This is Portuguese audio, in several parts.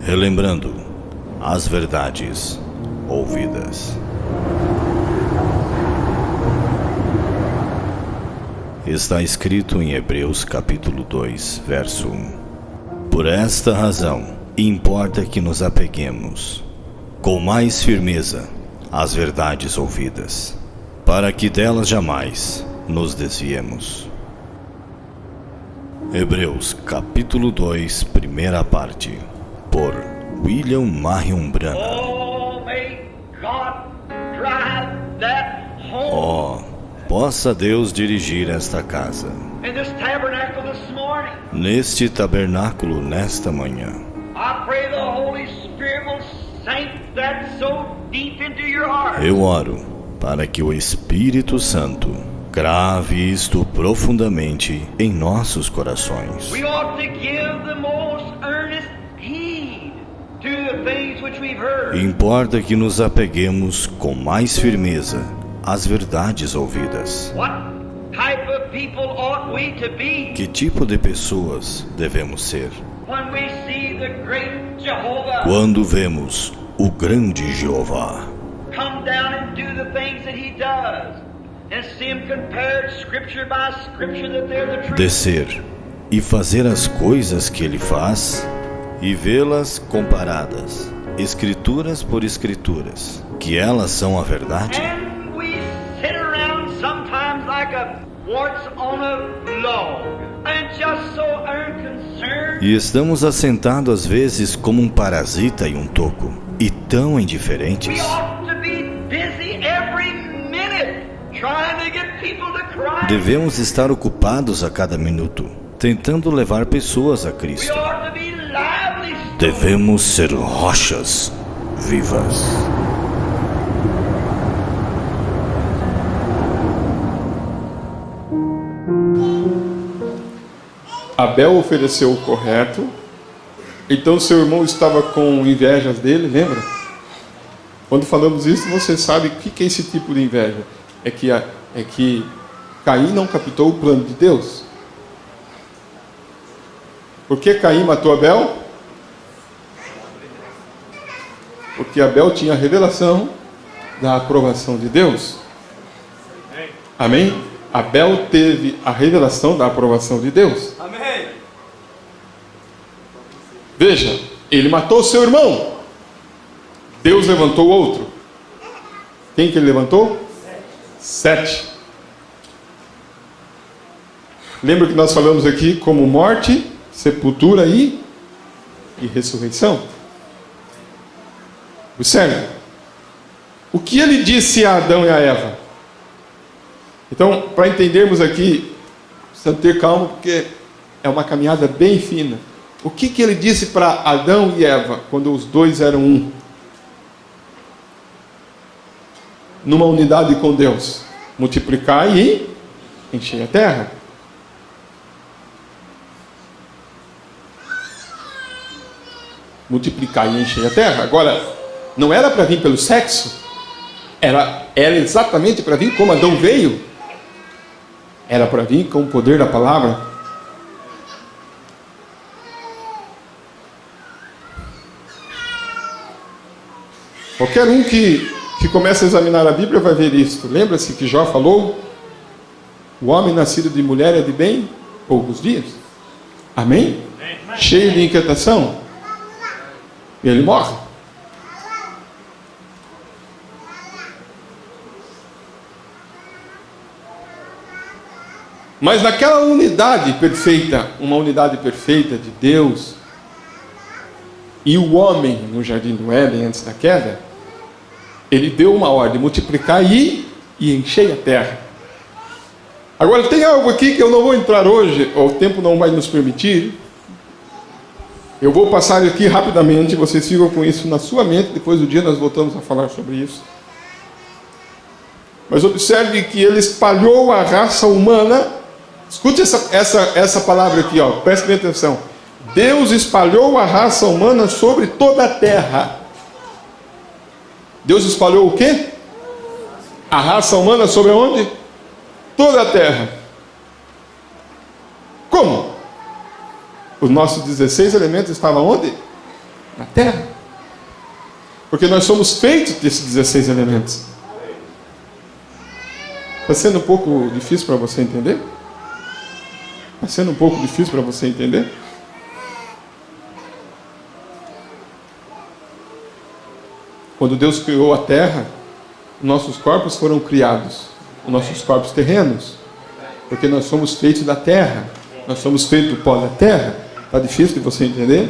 relembrando as verdades ouvidas. Está escrito em Hebreus capítulo 2, verso 1. Por esta razão, importa que nos apeguemos com mais firmeza às verdades ouvidas, para que delas jamais nos desviemos. Hebreus capítulo 2, primeira parte, por William Marion Branham. Possa Deus dirigir esta casa, neste tabernáculo nesta manhã. Eu oro para que o Espírito Santo grave isto profundamente em nossos corações. Importa que nos apeguemos com mais firmeza às verdades ouvidas. Que tipo de pessoas devemos ser quando vemos o grande Jeová descer e fazer as coisas que ele faz e vê-las comparadas, escrituras por escrituras, que elas são a verdade? E estamos assentados às vezes como um parasita em um toco, e tão indiferentes. Devemos estar ocupados a cada minuto, tentando levar pessoas a Cristo. Devemos ser rochas vivas. Abel ofereceu o correto, então seu irmão estava com invejas dele, lembra? Quando falamos isso, você sabe o que é esse tipo de inveja? É que Caim não captou o plano de Deus. Por que Caim matou Abel? Porque Abel tinha a revelação da aprovação de Deus. Amém? Abel teve a revelação da aprovação de Deus. Amém. Veja, ele matou seu irmão. Deus levantou outro. Quem que ele levantou? 7. Lembra que nós falamos aqui como morte, sepultura e ressurreição? Observe. O que ele disse a Adão e a Eva? Então, para entendermos aqui, precisamos ter calma, porque é uma caminhada bem fina. O que ele disse para Adão e Eva, quando os dois eram um? Numa unidade com Deus. Multiplicai e enchei a terra. Multiplicai e enchei a terra. Agora, não era para vir pelo sexo? Era exatamente para vir como Adão veio? Era para vir com o poder da palavra? Qualquer um que começa a examinar a Bíblia vai ver isto. Lembra-se que Jó falou? O homem nascido de mulher é de bem poucos dias. Amém? Cheio de inquietação. E ele morre. Mas naquela unidade perfeita, uma unidade perfeita de Deus e o homem no jardim do Éden antes da queda, ele deu uma ordem: multiplicar e encher a terra. Agora tem algo aqui que eu não vou entrar hoje, o tempo não vai nos permitir. Eu vou passar aqui rapidamente, vocês ficam com isso na sua mente, depois do dia nós voltamos a falar sobre isso. Mas observe que ele espalhou a raça humana. Escute essa palavra aqui, ó, preste bem atenção. Deus espalhou a raça humana sobre toda a terra. Deus espalhou o quê? A raça humana sobre onde? Toda a terra. Como? Os nossos 16 elementos estavam onde? na terra. Porque nós somos feitos desses 16 elementos. Está sendo um pouco difícil para você entender? Está sendo um pouco difícil para você entender? Quando Deus criou a terra, nossos corpos foram criados, os nossos corpos terrenos, porque nós somos feitos da terra, nós somos feitos do pó da terra. Está difícil de você entender?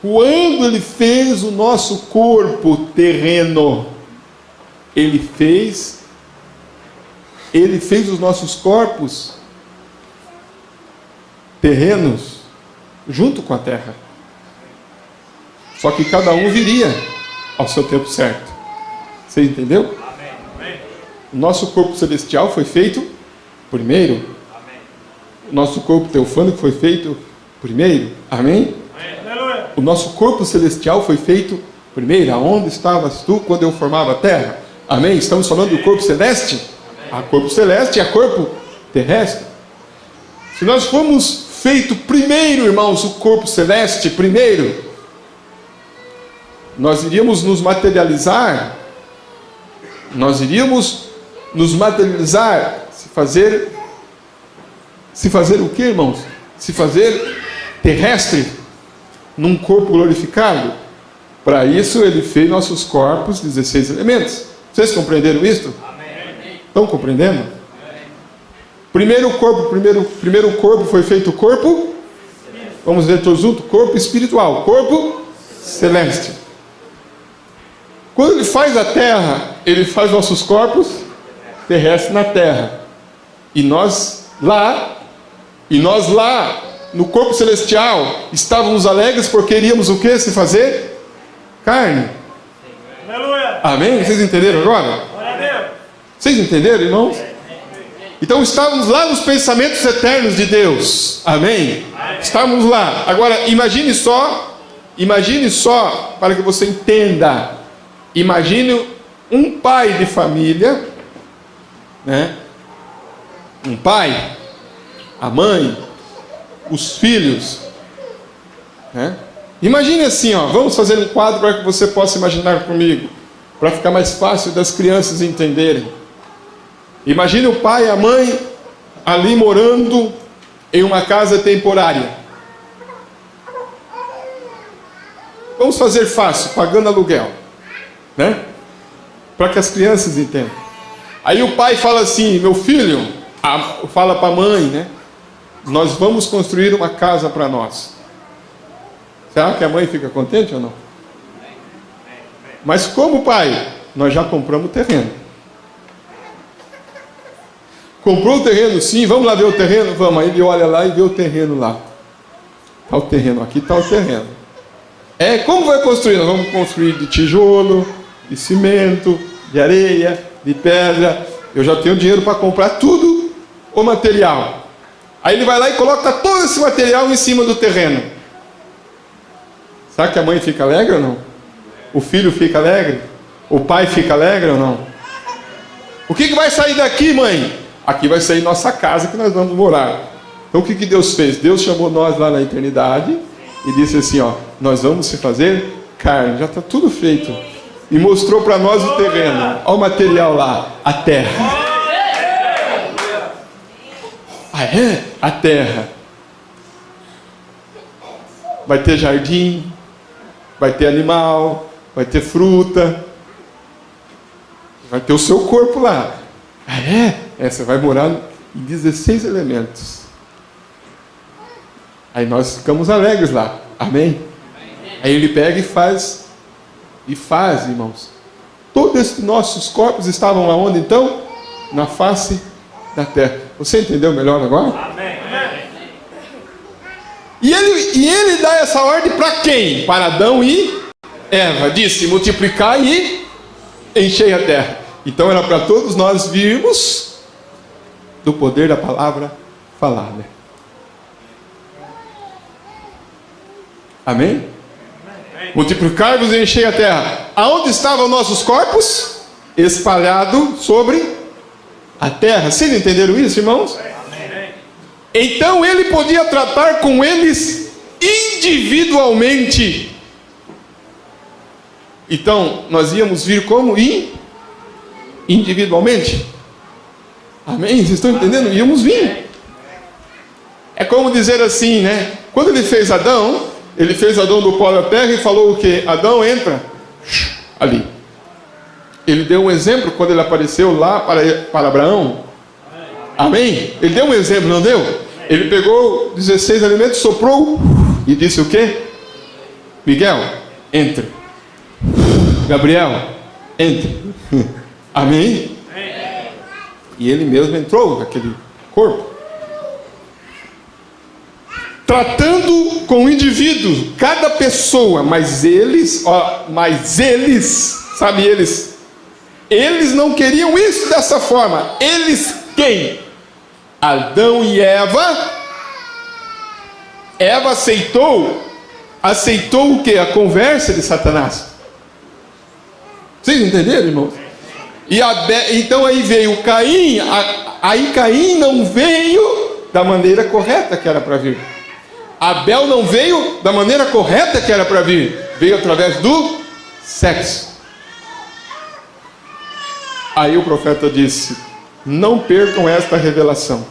Quando Ele fez o nosso corpo terreno, Ele fez os nossos corpos terrenos junto com a terra. Só que cada um viria ao seu tempo certo. Você entendeu? O nosso corpo celestial foi feito primeiro. O nosso corpo teofânico foi feito primeiro. Amém? O nosso corpo celestial foi feito primeiro. Aonde estavas tu quando eu formava a terra? Amém? Estamos falando do corpo celeste? Há corpo celeste e há corpo terrestre. Se nós formos feito primeiro, irmãos, o corpo celeste primeiro, nós iríamos nos materializar. Nós iríamos nos materializar, se fazer o que, irmãos? Se fazer terrestre num corpo glorificado. Para isso Ele fez nossos corpos 16 elementos. Vocês compreenderam isso? Amém. Estão compreendendo? Amém. Primeiro corpo foi feito o corpo. Vamos ver todos juntos, corpo espiritual, corpo celeste. Quando Ele faz a terra, Ele faz nossos corpos terrestres na terra. E nós lá, no corpo celestial, estávamos alegres porque iríamos o que? Se fazer carne. Aleluia. Amém? Vocês entenderam agora? Vocês entenderam, irmãos? Então estávamos lá nos pensamentos eternos de Deus. Amém? Estávamos lá. Agora imagine só, para que você entenda. Imagine um pai de família, né? Um pai, a mãe, os filhos, né? Imagine assim, ó, vamos fazer um quadro para que você possa imaginar comigo, para ficar mais fácil das crianças entenderem. Imagine o pai e a mãe ali morando em uma casa temporária. Vamos fazer fácil, pagando aluguel, né? Para que as crianças entendam. Aí o pai fala assim, meu filho, fala para a mãe, né? Nós vamos construir uma casa para nós. Será que a mãe fica contente ou não? Mas como, pai? Nós já compramos o terreno. Comprou o terreno, sim, vamos lá ver o terreno? Vamos. Aí ele olha lá e vê o terreno lá. Está o terreno, aqui está o terreno. Como vai construir? Nós vamos construir de tijolo, de cimento, de areia, de pedra. Eu já tenho dinheiro para comprar tudo o material. Aí ele vai lá e coloca todo esse material em cima do terreno. Será que a mãe fica alegre ou não? O filho fica alegre? O pai fica alegre ou não? O que vai sair daqui, mãe? Aqui vai sair nossa casa que nós vamos morar. Então o que Deus fez? Deus chamou nós lá na eternidade e disse assim, ó, nós vamos se fazer carne, já está tudo feito. E mostrou para nós o terreno. Olha o material lá, a terra. A terra. Vai ter jardim, vai ter animal, vai ter fruta, vai ter o seu corpo lá. Você vai morar em 16 elementos. Aí nós ficamos alegres lá. Amém? Aí ele pega e faz, irmãos. Todos esses nossos corpos estavam aonde então? Na face da terra. Você entendeu melhor agora? Amém. E ele dá essa ordem para quem? Para Adão e Eva. Disse, multiplicar e encher a terra. Então era para todos nós virmos do poder da palavra falada. Amém? Multiplicar-vos e encher a terra. Aonde estavam nossos corpos? Espalhados sobre a terra. Vocês entenderam isso, irmãos? Então ele podia tratar com eles individualmente. Então, nós íamos vir como individualmente. Amém? Vocês estão entendendo? Íamos vir. É como dizer assim, né? Quando ele fez Adão do pó da terra e falou o quê? Adão, entra ali. Ele deu um exemplo quando ele apareceu lá para Abraão. Amém? Ele deu um exemplo, não deu? Ele pegou 16 alimentos, soprou e disse o quê? Miguel, entre. Gabriel, entre. Amém? E ele mesmo entrou naquele corpo. Tratando com o indivíduo, cada pessoa, mas eles, sabe, eles não queriam isso dessa forma. Eles quem? Adão e Eva. Eva aceitou o que? A conversa de Satanás. Vocês entenderam, irmãos? Então aí veio Caim. Aí Caim não veio da maneira correta que era para vir. Abel não veio da maneira correta que era para vir. Veio através do sexo. Aí o profeta disse: não percam esta revelação.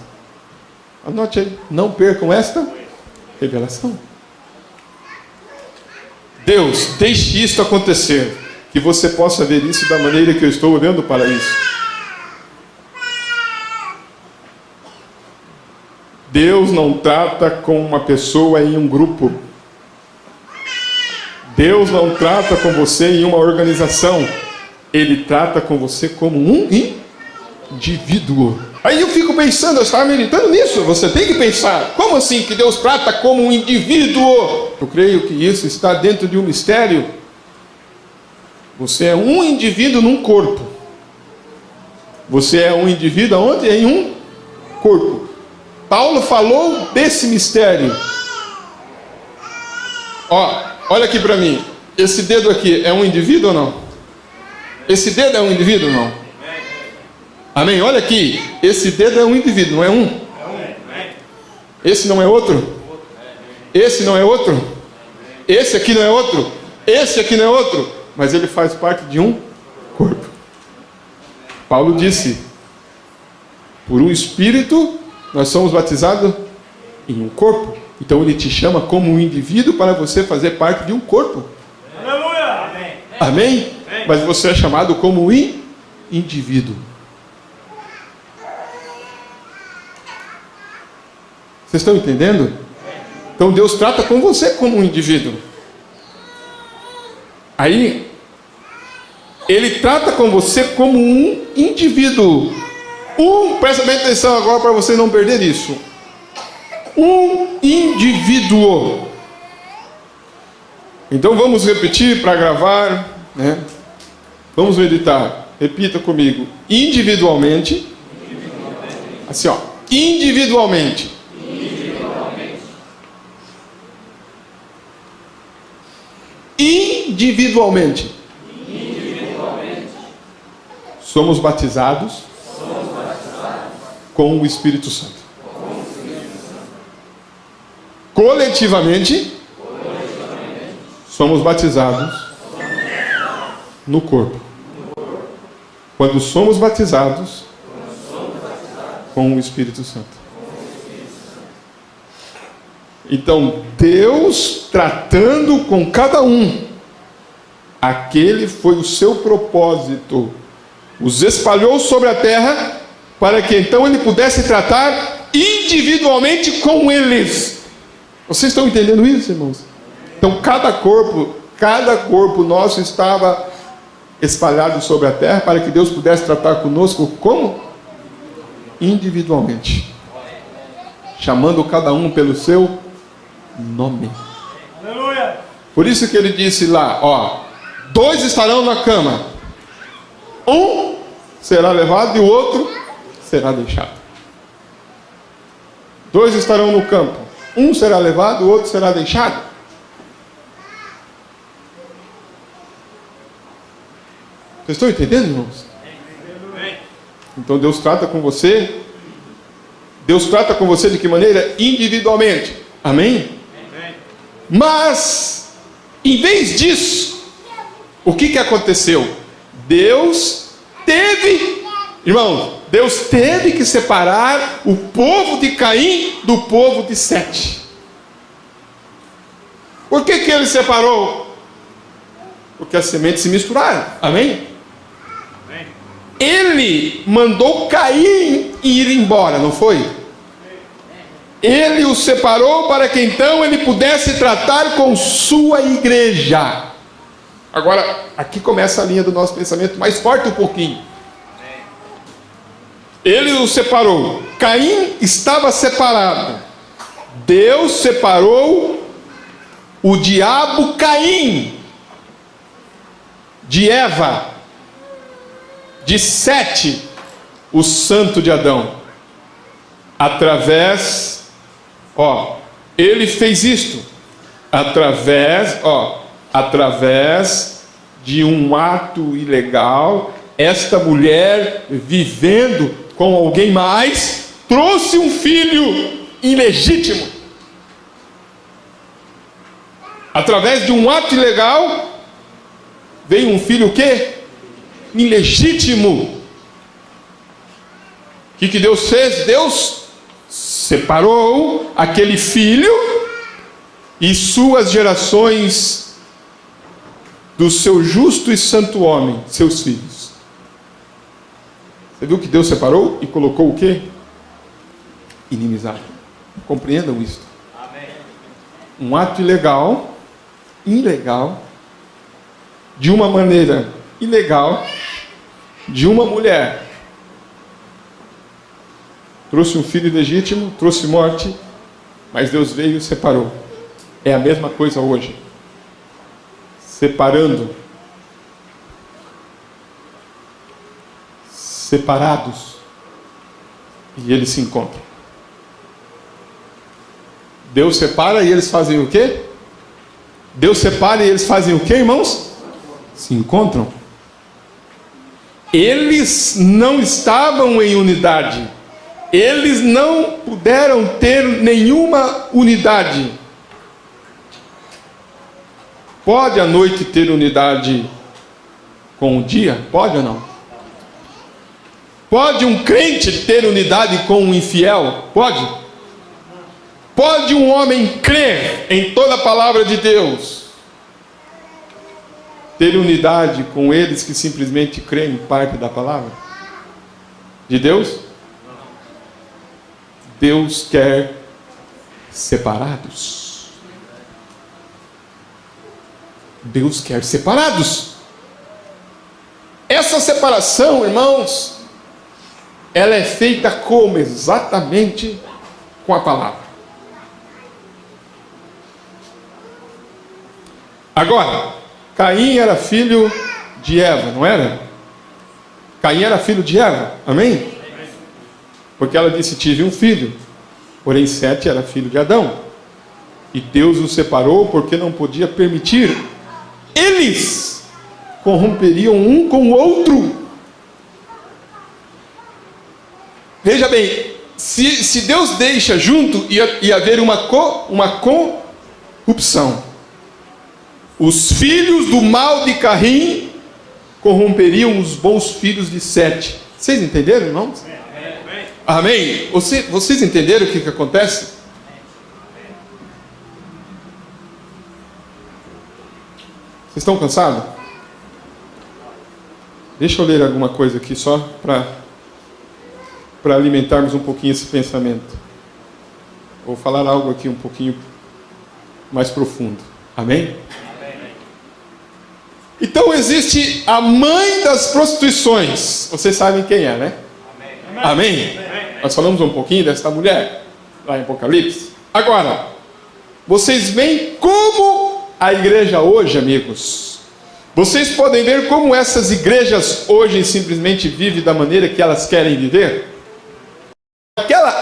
Anote aí. Não percam esta revelação. Deus, deixe isto acontecer. Que você possa ver isso da maneira que eu estou olhando para isso. Deus não trata com uma pessoa em um grupo. Deus não trata com você em uma organização. Ele trata com você como um indivíduo. Aí eu fico pensando, eu estava meditando nisso. Você tem que pensar, como assim que Deus trata como um indivíduo? Eu creio que isso está dentro de um mistério. Você é um indivíduo num corpo. Você é um indivíduo aonde? Em um corpo. Paulo falou desse mistério. Olha aqui para mim. Esse dedo aqui é um indivíduo ou não? Esse dedo é um indivíduo ou não? Amém? Olha aqui. Esse dedo é um indivíduo, não é um? Esse não é outro? Esse não é outro? Esse aqui não é outro? Esse aqui não é outro? Mas ele faz parte de um corpo. Paulo disse: por um espírito nós somos batizados em um corpo. Então ele te chama como um indivíduo para você fazer parte de um corpo. Aleluia! Amém? Amém? Mas você é chamado como um indivíduo. Vocês estão entendendo? Então Deus trata com você como um indivíduo. Aí Ele trata com você como um indivíduo. Presta bem atenção agora para você não perder isso. Um indivíduo. Então vamos repetir para gravar, né? Vamos meditar. Repita comigo. Individualmente. Assim, ó. Individualmente. Individualmente. Somos batizados com o Espírito Santo. Coletivamente, somos batizados no corpo. Quando somos batizados com o Espírito Santo. Então, Deus tratando com cada um. Aquele foi o seu propósito. Os espalhou sobre a terra para que então ele pudesse tratar individualmente com eles. Vocês estão entendendo isso, irmãos? Então cada corpo nosso estava espalhado sobre a terra para que Deus pudesse tratar conosco como? Individualmente. Chamando cada um pelo seu nome. Aleluia! Por isso que ele disse lá, ó, 2 estarão na cama. Um será levado e o outro será deixado. 2 estarão no campo. Um será levado, o outro será deixado. Vocês estão entendendo, irmãos? Então Deus trata com você. Deus trata com você de que maneira? Individualmente. Amém? Mas, em vez disso, o que aconteceu? Deus teve que separar o povo de Caim do povo de Sete. Por que ele separou? Porque as sementes se misturaram. Amém? Ele mandou Caim ir embora, não foi? Ele o separou para que então ele pudesse tratar com sua igreja. Agora, aqui começa a linha do nosso pensamento mais forte um pouquinho. Ele o separou. Caim estava separado. Deus separou o diabo Caim de Eva, de Sete, o santo de Adão. Ele fez isto através de um ato ilegal. Esta mulher, vivendo com alguém mais, trouxe um filho ilegítimo. Através de um ato ilegal, veio um filho o quê? Ilegítimo. O que Deus fez? Deus separou aquele filho e suas gerações do seu justo e santo homem, seus filhos. Você viu que Deus separou e colocou o quê? Inimizade. Compreendam isso. Amém. Um ato ilegal, de uma maneira ilegal, de uma mulher, trouxe um filho ilegítimo, trouxe morte, mas Deus veio e separou. É a mesma coisa hoje. Separados, e eles se encontram. Deus separa e eles fazem o quê? Deus separa e eles fazem o quê, irmãos? Se encontram. Eles não estavam em unidade. Eles não puderam ter nenhuma unidade. Pode a noite ter unidade com o dia? Pode ou não? Pode um crente ter unidade com um infiel? Pode? Pode um homem crer em toda a palavra de Deus, ter unidade com eles que simplesmente creem em parte da palavra de Deus? Deus quer separados. Deus quer separados. Essa separação, irmãos, ela é feita como? Exatamente com a palavra. Agora, Caim era filho de Eva, não era? Caim era filho de Eva, amém? Porque ela disse: tive um filho. Porém Sete era filho de Adão. E Deus os separou porque não podia permitir. Eles corromperiam um com o outro. Veja bem, se Deus deixa junto, ia haver uma corrupção. Os filhos do mal de Caim corromperiam os bons filhos de Sete. Vocês entenderam, irmãos? Amém? Vocês entenderam o que acontece? Vocês estão cansados? Deixa eu ler alguma coisa aqui só para alimentarmos um pouquinho esse pensamento. Vou falar algo aqui um pouquinho mais profundo. Amém? Então existe a mãe das prostituições. Vocês sabem quem é, né? Amém? Nós falamos um pouquinho dessa mulher lá em Apocalipse. Agora, vocês veem como a igreja hoje, amigos, vocês podem ver como essas igrejas hoje simplesmente vivem da maneira que elas querem viver.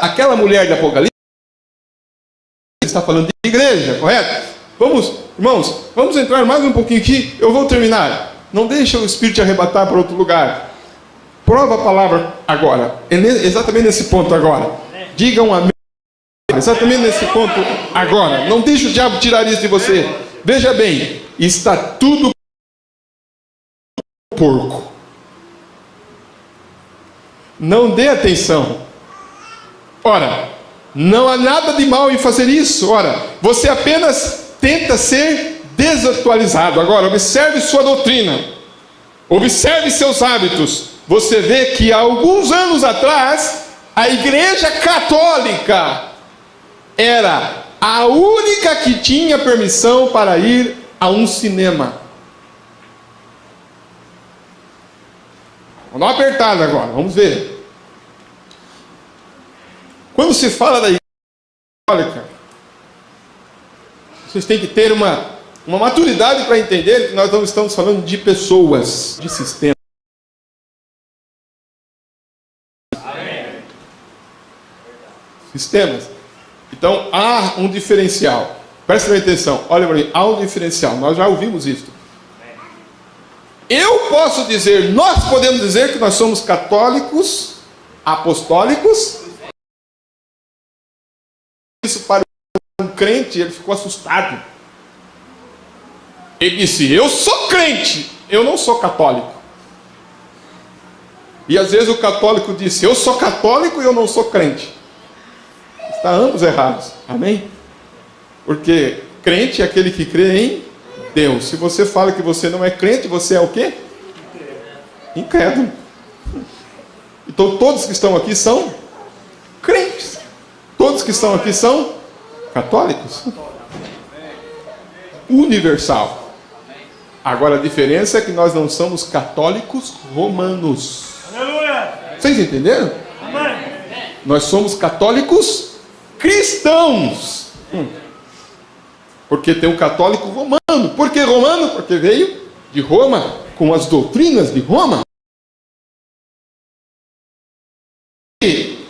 Aquela mulher de Apocalipse está falando de igreja, correto? Irmãos, vamos entrar mais um pouquinho aqui. Eu vou terminar. Não deixa o Espírito te arrebatar para outro lugar. Prova a palavra agora. É exatamente nesse ponto agora. Digam amém. exatamente nesse ponto agora. Não deixe o diabo tirar isso de você. Veja bem, está tudo porco. Não dê atenção. Ora, não há nada de mal em fazer isso. Ora, você apenas tenta ser desatualizado. Agora, observe sua doutrina. Observe seus hábitos. Você vê que há alguns anos atrás, a Igreja Católica era a única que tinha permissão para ir a um cinema. Vamos dar uma apertada agora, vamos ver. Quando se fala da Igreja Católica, vocês têm que ter uma maturidade para entender que nós não estamos falando de pessoas, de sistemas. Sistemas. Então há um diferencial. Preste atenção, olha para mim, há um diferencial. Nós já ouvimos isso. Eu posso dizer, nós podemos dizer que nós somos católicos, apostólicos. Isso para um crente, ele ficou assustado. Ele disse, eu sou crente, eu não sou católico. E às vezes o católico disse, eu sou católico e eu não sou crente. Está ambos errados, amém? Porque crente é aquele que crê em Deus. Se você fala que você não é crente, você é o quê? Incrédulo. Então todos que estão aqui são crentes. Todos que estão aqui são católicos. Universal. Agora a diferença é que nós não somos católicos romanos. Vocês entenderam? Nós somos católicos cristãos. Porque tem um católico romano. Por que romano? Porque veio de Roma, com as doutrinas de Roma. E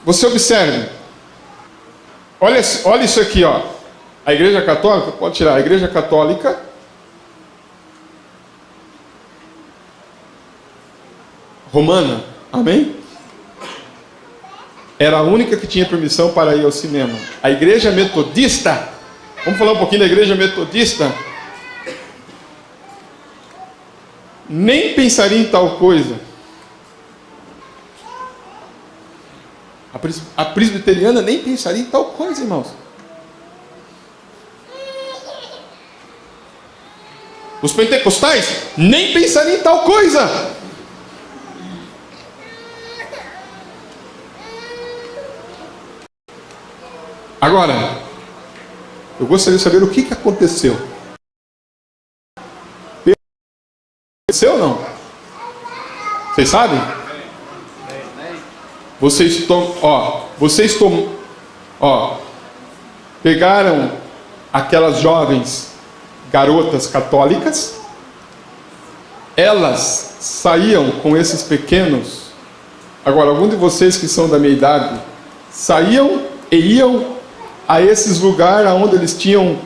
você observe. Olha isso aqui, ó. A Igreja Católica, pode tirar, a Igreja Católica Romana, amém? Era a única que tinha permissão para ir ao cinema. A Igreja Metodista, vamos falar um pouquinho da Igreja Metodista? Nem pensaria em tal coisa. A presbiteriana nem pensaria em tal coisa, irmãos. Os pentecostais nem pensariam em tal coisa. Agora, eu gostaria de saber o que aconteceu. Aconteceu ou não? Vocês sabem? Vocês pegaram aquelas jovens garotas católicas, elas saíam com esses pequenos. Agora, alguns de vocês que são da minha idade saíam e iam a esses lugares onde eles tinham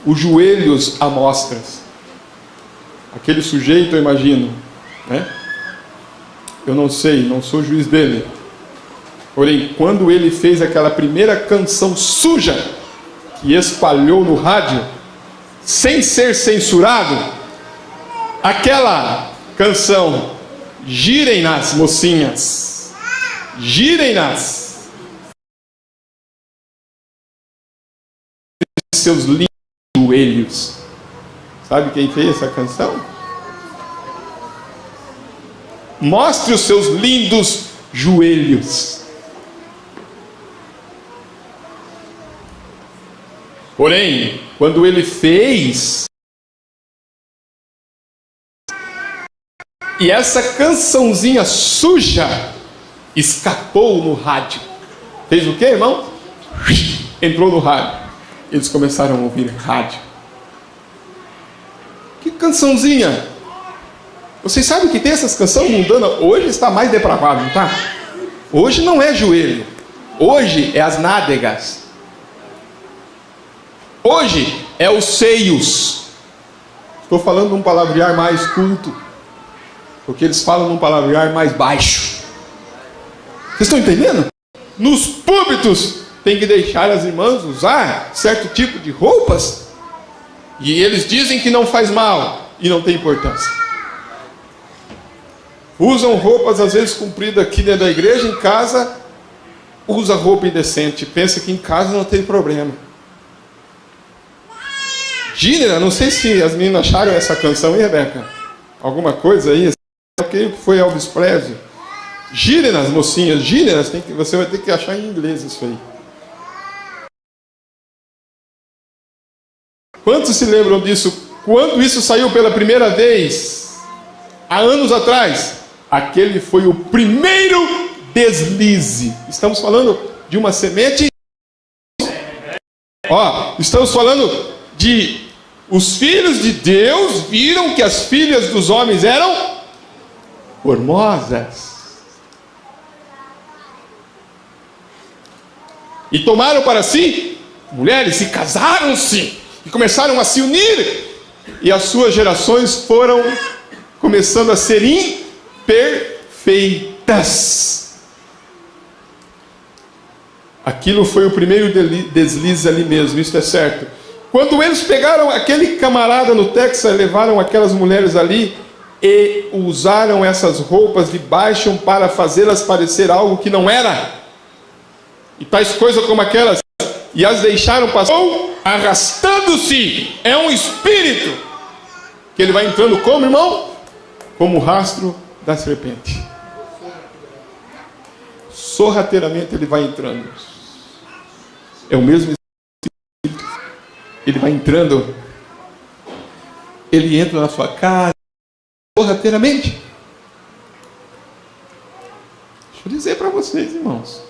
os joelhos à mostras. Aquele sujeito, eu imagino, né? Eu não sei, não sou juiz dele. Porém, quando ele fez aquela primeira canção suja que espalhou no rádio, sem ser censurado, aquela canção, girem-nas, mocinhas, girem-nas, seus lindos joelhos. Sabe quem fez essa canção? Mostre os seus lindos joelhos. Porém, quando ele fez, e essa cançãozinha suja escapou no rádio. Fez o quê, irmão? Entrou no rádio. Eles começaram a ouvir rádio. Que cançãozinha! Vocês sabem que tem essas canções mundanas? Hoje está mais depravado, não está? Hoje não é joelho. Hoje é as nádegas. Hoje é os seios. Estou falando num palavrear mais culto, porque eles falam num palavrear mais baixo. Vocês estão entendendo? Nos púlpitos tem que deixar as irmãs usar certo tipo de roupas, e eles dizem que não faz mal e não tem importância. Usam roupas às vezes compridas aqui dentro da igreja, em casa usa roupa indecente, pensa que em casa não tem problema. Gínera, não sei se as meninas acharam essa canção aí, Rebeca, alguma coisa aí, que foi Elvis Presley. Gíneras, mocinhas, gíneras, você vai ter que achar em inglês isso aí. Quantos se lembram disso? Quando isso saiu pela primeira vez, há anos atrás, aquele foi o primeiro deslize. Estamos falando de uma semente. Estamos falando de os filhos de Deus viram que as filhas dos homens eram formosas. E tomaram para si mulheres, e casaram-se, e começaram a se unir, e as suas gerações foram começando a ser imperfeitas. Aquilo foi o primeiro deslize ali mesmo, isso é certo. Quando eles pegaram aquele camarada no Texas, levaram aquelas mulheres ali e usaram essas roupas de baixo para fazê-las parecer algo que não era. E tais coisas como aquelas, e as deixaram passar, arrastando-se. É um espírito que ele vai entrando como, irmão? Como o rastro da serpente. Sorrateiramente ele vai entrando. É o mesmo espírito. Ele vai entrando. Ele entra na sua casa sorrateiramente. Deixa eu dizer para vocês, irmãos,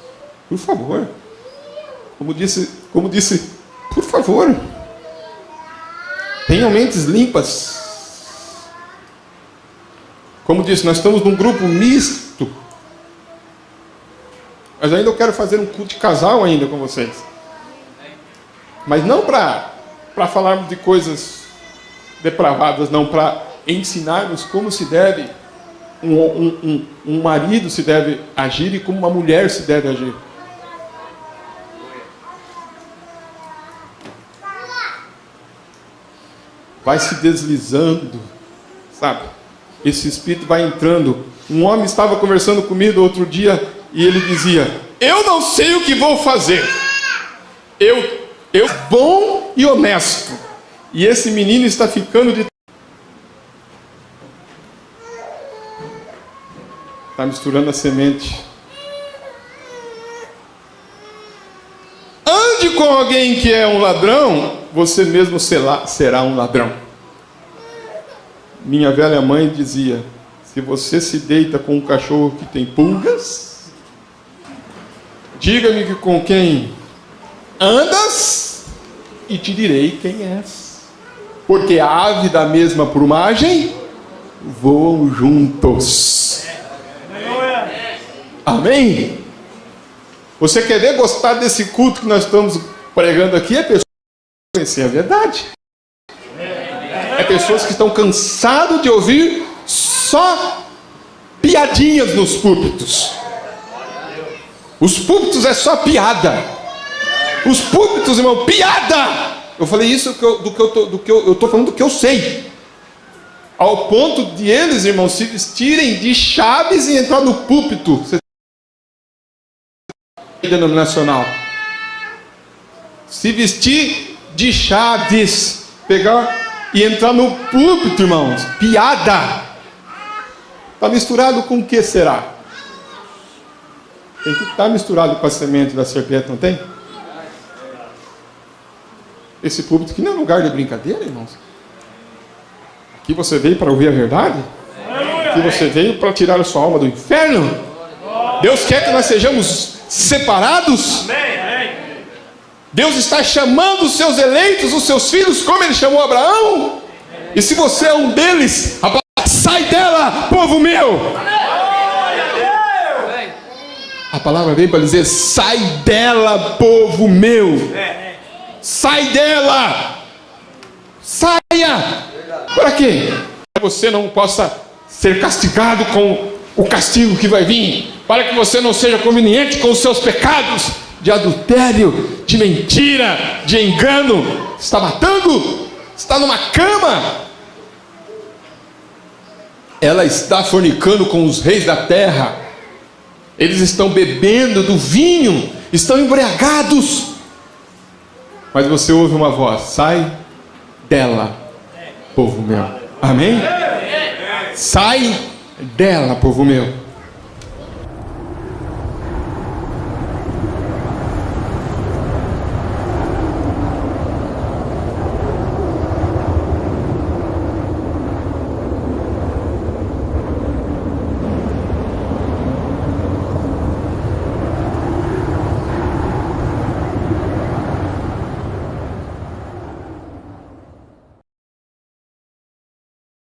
por favor, como disse, por favor, tenham mentes limpas. Como disse, nós estamos num grupo misto, mas ainda eu quero fazer um culto de casal ainda com vocês, mas não para falarmos de coisas depravadas, não, para ensinarmos como se deve um marido se deve agir e como uma mulher se deve agir. Vai se deslizando, sabe? Esse espírito vai entrando. Um homem estava conversando comigo outro dia e ele dizia: eu não sei o que vou fazer. Eu bom e honesto. E esse menino está ficando de... Está misturando a semente. Ande com alguém que é um ladrão, você mesmo será um ladrão. Minha velha mãe dizia: se você se deita com um cachorro que tem pulgas, diga-me que com quem andas e te direi quem és. Porque a ave da mesma plumagem voam juntos. Amém? Você querer gostar desse culto que nós estamos pregando aqui, é pessoas que conhecem a verdade. É pessoas que estão cansadas de ouvir só piadinhas nos púlpitos. Os púlpitos é só piada. Os púlpitos, irmão, piada. Eu falei isso eu estou falando do que eu sei. Ao ponto de eles, irmãos, se vestirem de chaves e entrar no púlpito. Denominacional. Se vestir de chaves, pegar e entrar no púlpito, irmãos. Piada. Está misturado com o que será? Tem que estar misturado com a semente da serpente, não tem? Esse púlpito aqui não é lugar de brincadeira, irmãos. Aqui você veio para ouvir a verdade. Aqui você veio para tirar a sua alma do inferno. Deus quer que nós sejamos separados. Deus está chamando os seus eleitos, os seus filhos, como Ele chamou Abraão. E se você é um deles, sai dela, povo meu. A palavra veio para dizer: sai dela, povo meu. Sai dela. Saia. Para quê? Para que você não possa ser castigado com o castigo que vai vir. Para que você não seja conveniente com os seus pecados. de adultério, de mentira, de engano. Está matando, está numa cama. Ela está fornicando com os reis da terra. Eles estão bebendo do vinho, estão embriagados. Mas você ouve uma voz: sai dela, povo meu. Amém? Sai dela, povo meu.